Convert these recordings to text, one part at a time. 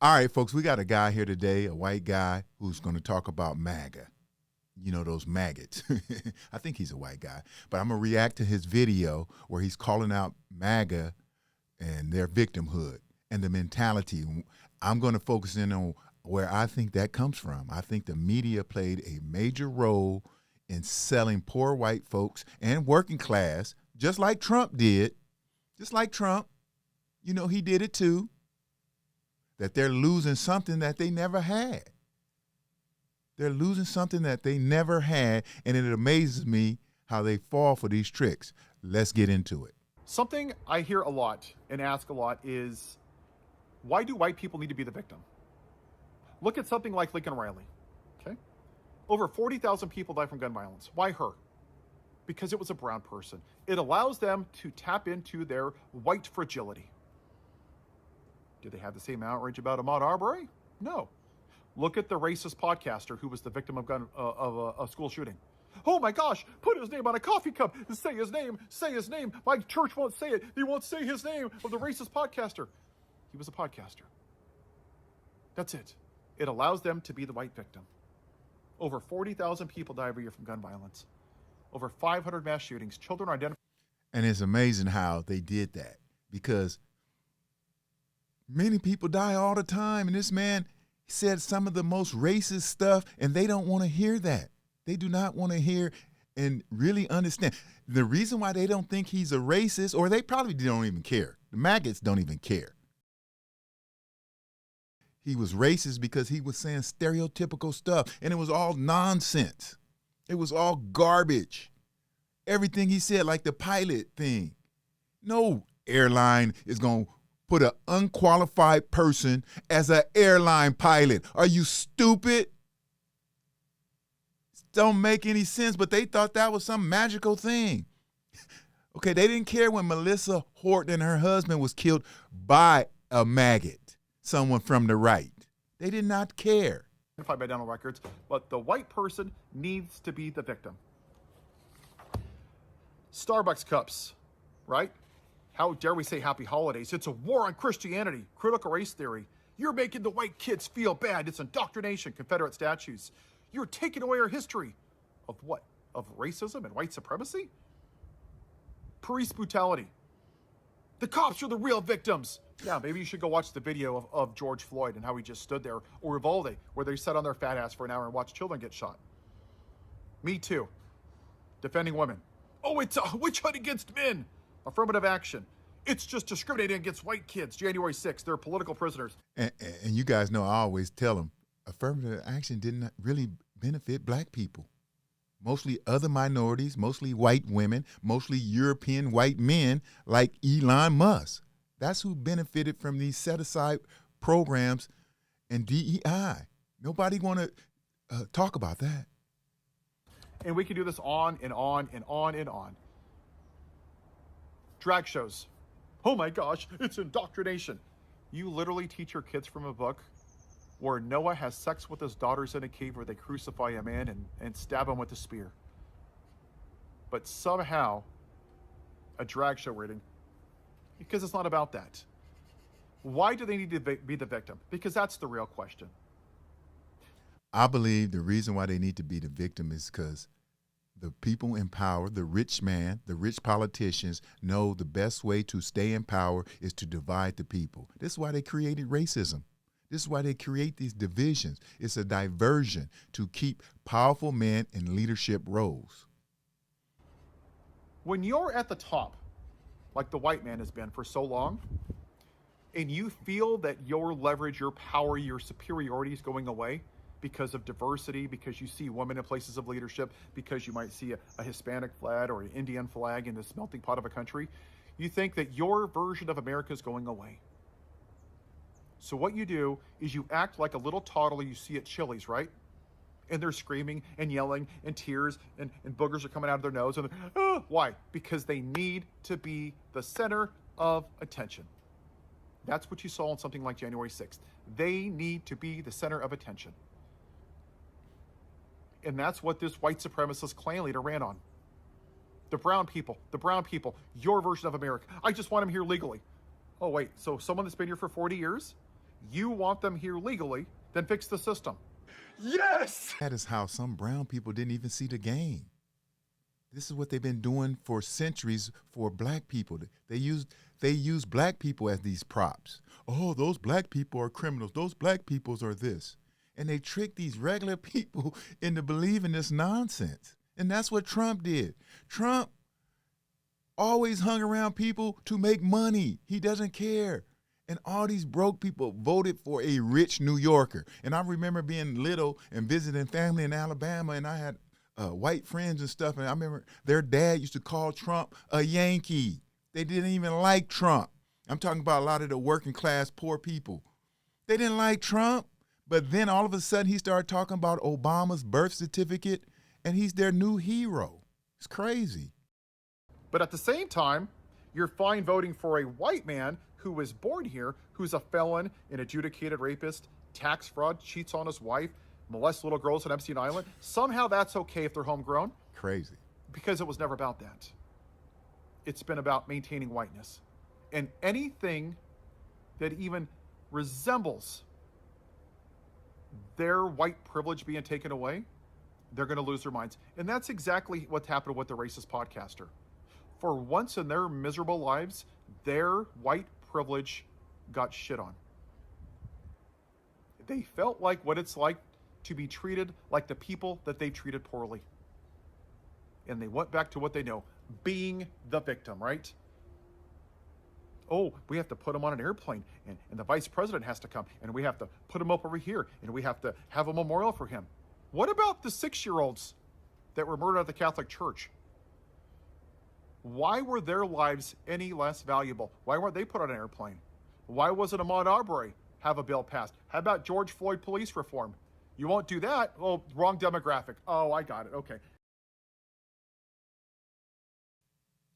All right, folks, we got a guy here today, a white guy, who's going to talk about MAGA. You know, those maggots. I think he's a white guy. But I'm going to react to his video where he's calling out MAGA and their victimhood and the mentality. I'm going to focus in on where I think that comes from. I think the media played a major role in selling poor white folks and working class, just like Trump did. Just like Trump. You know, he did it too. That they're losing something that they never had. They're losing something that they never had, and it amazes me how they fall for these tricks. Let's get into it. Something I hear a lot and ask a lot is, why do white people need to be the victim? Look at something like Lincoln Riley, okay? Over 40,000 people died from gun violence. Why her? Because it was a brown person. It allows them to tap into their white fragility. Do they have the same outrage about Ahmaud Arbery? No. Look at the racist podcaster who was the victim of a school shooting. Oh my gosh, put his name on a coffee cup and say his name, say his name. My church won't say it. They won't say his name of the racist podcaster. He was a podcaster. That's it. It allows them to be the white victim. Over 40,000 people die every year from gun violence. Over 500 mass shootings. Children are identified. And it's amazing how they did that, because many people die all the time, and this man said some of the most racist stuff, and they don't want to hear that. They do not want to hear and really understand. The reason why they don't think he's a racist, or they probably don't even care. The maggots don't even care. He was racist because he was saying stereotypical stuff, and it was all nonsense. It was all garbage. Everything he said, like the pilot thing. No airline is going to put an unqualified person as an airline pilot. Are you stupid? Don't make any sense, but they thought that was some magical thing. Okay, they didn't care when Melissa Horton and her husband was killed by a maggot, someone from the right. They did not care. By dental records, but the white person needs to be the victim. Starbucks cups, right? How dare we say happy holidays? It's a war on Christianity, critical race theory. You're making the white kids feel bad. It's indoctrination, Confederate statues. You're taking away our history. Of what? Of racism and white supremacy? Police brutality. The cops are the real victims. Yeah, maybe you should go watch the video of George Floyd and how he just stood there, or Uvalde, where they sat on their fat ass for an hour and watched children get shot. Me too. Defending women. Oh, it's a witch hunt against men. Affirmative action. It's just discriminating against white kids. January 6th, they're political prisoners. And you guys know I always tell them, affirmative action didn't really benefit black people. Mostly other minorities, mostly white women, mostly European white men like Elon Musk. That's who benefited from these set-aside programs and DEI. Nobody want to talk about that. And we can do this on and on and on and on. Drag shows. Oh my gosh, it's indoctrination. You literally teach your kids from a book where Noah has sex with his daughters in a cave where they crucify a man and stab him with a spear. But somehow, a drag show rating, because it's not about that. Why do they need to be the victim? Because that's the real question. I believe the reason why they need to be the victim is because the people in power, the rich man, the rich politicians know the best way to stay in power is to divide the people. This is why they created racism. This is why they create these divisions. It's a diversion to keep powerful men in leadership roles. When you're at the top, like the white man has been for so long, and you feel that your leverage, your power, your superiority is going away because of diversity, because you see women in places of leadership, because you might see a Hispanic flag or an Indian flag in this melting pot of a country, you think that your version of America is going away. So what you do is you act like a little toddler you see at Chili's, right? And they're screaming and yelling and tears and boogers are coming out of their nose. And why? Because they need to be the center of attention. That's what you saw in something like January 6th. They need to be the center of attention. And that's what this white supremacist Klan leader ran on. The brown people, your version of America. I just want them here legally. Oh, wait, so someone that's been here for 40 years You want them here legally, then fix the system. Yes! That is how some brown people didn't even see the game. This is what they've been doing for centuries for black people. They use black people as these props. Oh, those black people are criminals. Those black peoples are this. And they trick these regular people into believing this nonsense. And that's what Trump did. Trump always hung around people to make money. He doesn't care. And all these broke people voted for a rich New Yorker. And I remember being little and visiting family in Alabama, and I had white friends and stuff. And I remember their dad used to call Trump a Yankee. They didn't even like Trump. I'm talking about a lot of the working class poor people. They didn't like Trump. But then all of a sudden he started talking about Obama's birth certificate, and he's their new hero. It's crazy. But at the same time, you're fine voting for a white man who was born here, who's a felon, an adjudicated rapist, tax fraud, cheats on his wife, molests little girls on Epstein Island. Somehow that's okay if they're homegrown. Crazy. Because it was never about that. It's been about maintaining whiteness. And anything that even resembles their white privilege being taken away, they're going to lose their minds. And that's exactly what happened with the racist podcaster. For once in their miserable lives, their white privilege got shit on. They felt like what it's like to be treated like the people that they treated poorly. And they went back to what they know, being the victim, right? Oh, we have to put him on an airplane, and the vice president has to come, and we have to put him up over here, and we have to have a memorial for him. What about the 6-year-olds that were murdered at the Catholic Church? Why were their lives any less valuable? Why weren't they put on an airplane? Why wasn't Ahmaud Arbery have a bill passed? How about George Floyd police reform? You won't do that? Oh, wrong demographic. Oh, I got it. Okay.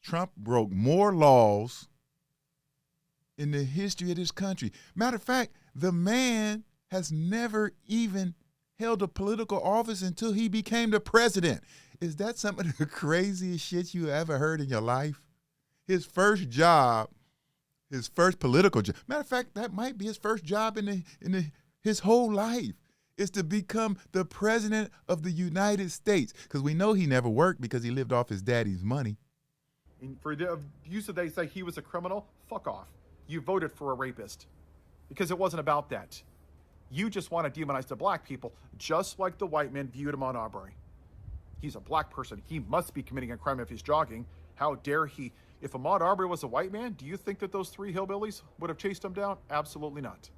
Trump broke more laws in the history of this country. Matter of fact, the man has never even held a political office until he became the president. Is that some of the craziest shit you ever heard in your life? His first job, his first political job, matter of fact, that might be his first job in his whole life, is to become the president of the United States. Because we know he never worked because he lived off his daddy's money. And for the use of they say he was a criminal, fuck off. You voted for a rapist because it wasn't about that. You just want to demonize the black people, just like the white men viewed Ahmaud Arbery. He's a black person. He must be committing a crime if he's jogging. How dare he? If Ahmaud Arbery was a white man, do you think that those 3 hillbillies would have chased him down? Absolutely not.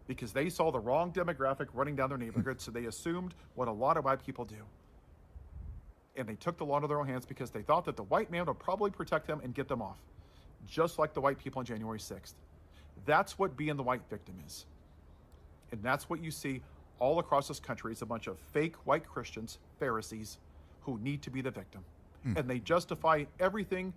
Because they saw the wrong demographic running down their neighborhood, so they assumed what a lot of white people do. And they took the law into their own hands because they thought that the white man would probably protect them and get them off. Just like the white people on January 6th. That's what being the white victim is. And that's what you see all across this country. Is a bunch of fake white Christians, Pharisees, who need to be the victim. And they justify everything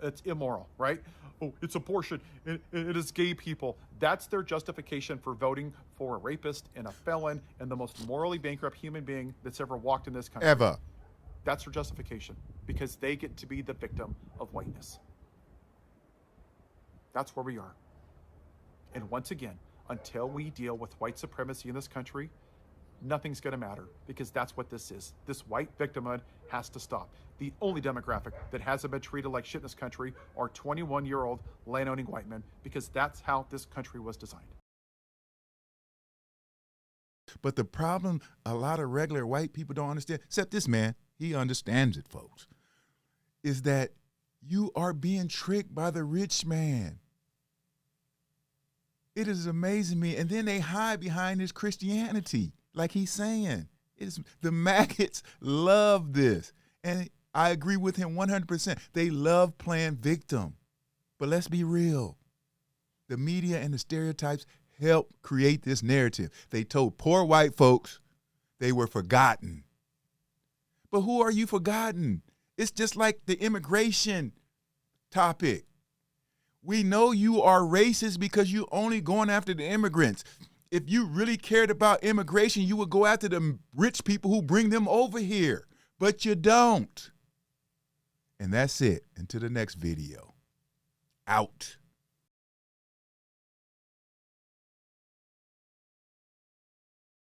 that's immoral, right? Oh, it's abortion, it is gay people. That's their justification for voting for a rapist and a felon and the most morally bankrupt human being that's ever walked in this country. Ever. That's their justification, because they get to be the victim of whiteness. That's where we are. And once again, until we deal with white supremacy in this country, nothing's going to matter, because that's what this is. This white victimhood has to stop. The only demographic that hasn't been treated like shit in this country are 21-year-old land-owning white men, because that's how this country was designed. But the problem a lot of regular white people don't understand, except this man, he understands it, folks, is that you are being tricked by the rich man. It is amazing me. And then they hide behind this Christianity, like he's saying. The maggots love this. And I agree with him 100%. They love playing victim. But let's be real. The media and the stereotypes help create this narrative. They told poor white folks they were forgotten. But who are you forgotten? It's just like the immigration topic. We know you are racist because you only going after the immigrants. If you really cared about immigration, you would go after the rich people who bring them over here. But you don't. And that's it. Until the next video. Out.